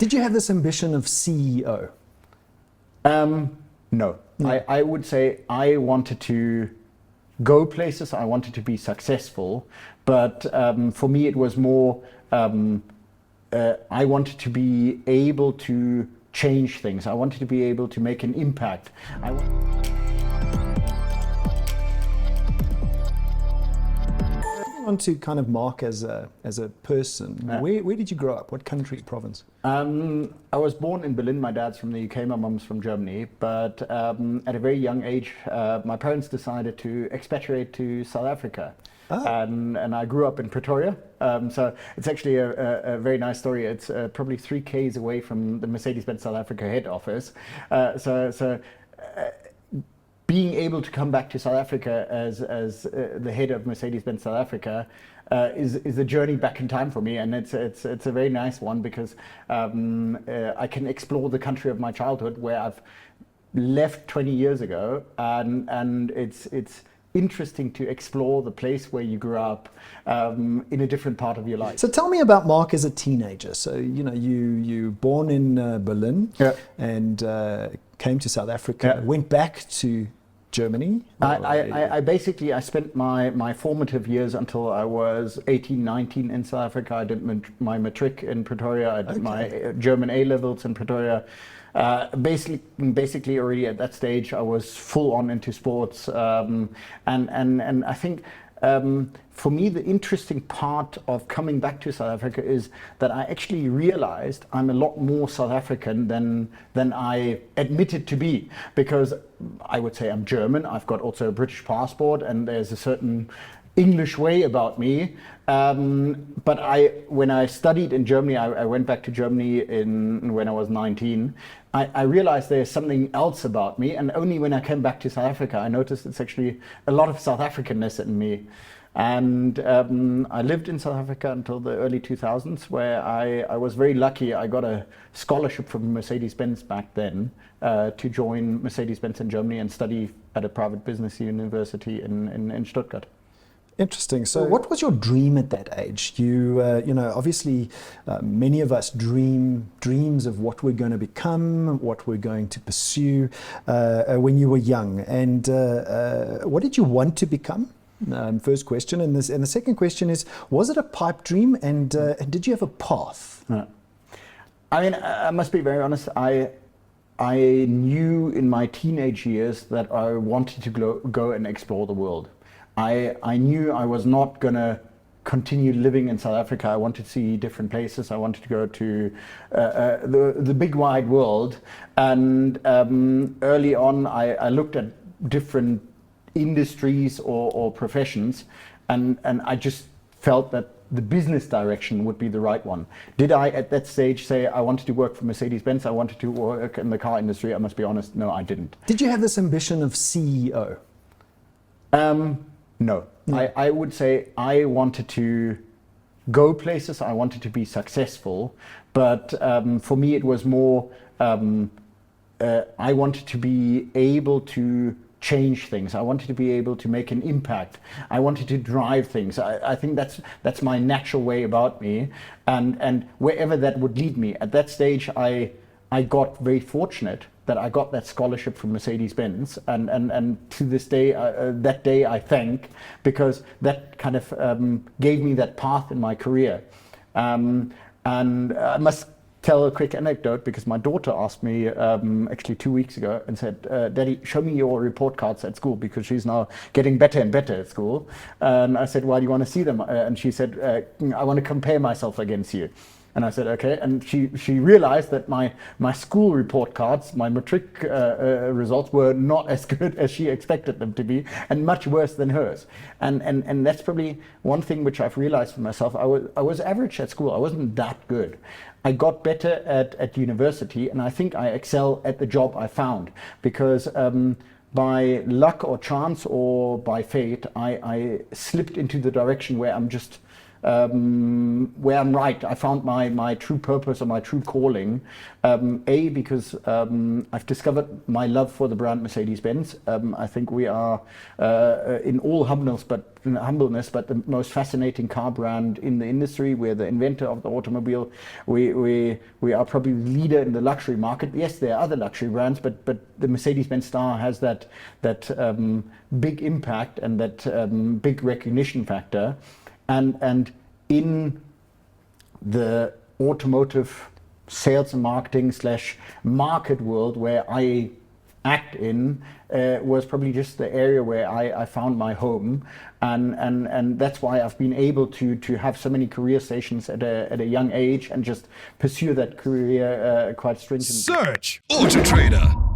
Did you have this ambition of CEO? No. I would say I wanted to go places, I wanted to be successful, but for me it was more, I wanted to be able to change things. I wanted to be able to make an impact. On to kind of Mark as a person. Where did you grow up? What country, province? I was born in Berlin. My dad's from the UK, my mum's from Germany. But at a very young age, my parents decided to expatriate to South Africa. And I grew up in Pretoria. So it's actually a very nice story. It's probably 3 k's away from the Mercedes-Benz South Africa head office. Being able to come back to South Africa as the head of Mercedes-Benz South Africa is a journey back in time for me, and it's a very nice one because I can explore the country of my childhood where I've left 20 years ago, and it's interesting to explore the place where you grew up in a different part of your life. So tell me about Mark as a teenager. So you born in Berlin, and came to South Africa, went back to Germany. I basically spent my formative years until I was 18, 19 in South Africa. I did my matric in Pretoria. I did my German A levels in Pretoria. Basically already at that stage I was full on into sports, and I think for me the interesting part of coming back to South Africa is that I actually realized I'm a lot more South African than I admitted to be, because I would say I'm German. I've got also a British passport, and there's a certain English way about me, but when I studied in Germany, I went back to Germany when I was 19. I realized there's something else about me, and only when I came back to South Africa I noticed it's actually a lot of South Africanness in me. And I lived in South Africa until the early 2000s, where I was very lucky. I got a scholarship from Mercedes-Benz back then to join Mercedes-Benz in Germany and study at a private business university in Stuttgart. Interesting. So what was your dream at that age? Obviously many of us dreams of what we're going to become, what we're going to pursue when you were young. And what did you want to become? First question. And the second question is, was it a pipe dream, and did you have a path? I mean, I must be very honest. I knew in my teenage years that I wanted to go and explore the world. I knew I was not going to continue living in South Africa. I wanted to see different places. I wanted to go to the big wide world. And early on, I looked at different industries or professions, and I just felt that the business direction would be the right one. Did I at that stage say I wanted to work for Mercedes-Benz? I wanted to work in the car industry? I must be honest, no, I didn't. Did you have this ambition of CEO? No. I would say I wanted to go places, I wanted to be successful, but for me it was more, I wanted to be able to change things. I wanted to be able to make an impact. I wanted to drive things. I think that's my natural way about me, and wherever that would lead me. At that stage I got very fortunate that I got that scholarship from Mercedes-Benz, and to this day, that day I thank, because that kind of gave me that path in my career. And I must tell a quick anecdote, because my daughter asked me actually 2 weeks ago and said, Daddy, show me your report cards at school, because she's now getting better and better at school. And I said, why do you want to see them? And she said, I want to compare myself against you. And I said, okay. And she realized that my school report cards, my matric results, were not as good as she expected them to be, and much worse than hers. And that's probably one thing which I've realized for myself. I was average at school. I wasn't that good. I got better at university, and I think I excel at the job I found, because by luck or chance or by fate, I slipped into the direction where I'm just where I'm right. I found my true purpose or my true calling. Because I've discovered my love for the brand Mercedes-Benz. I think we are, in all humbleness, but the most fascinating car brand in the industry. We're the inventor of the automobile. We are probably the leader in the luxury market. Yes, there are other luxury brands, but the Mercedes-Benz star has that big impact and that big recognition factor. And in the automotive sales and marketing / market world where I act in, was probably just the area where I found my home, and that's why I've been able to have so many career stations at a young age and just pursue that career quite stringently. Search AutoTrader.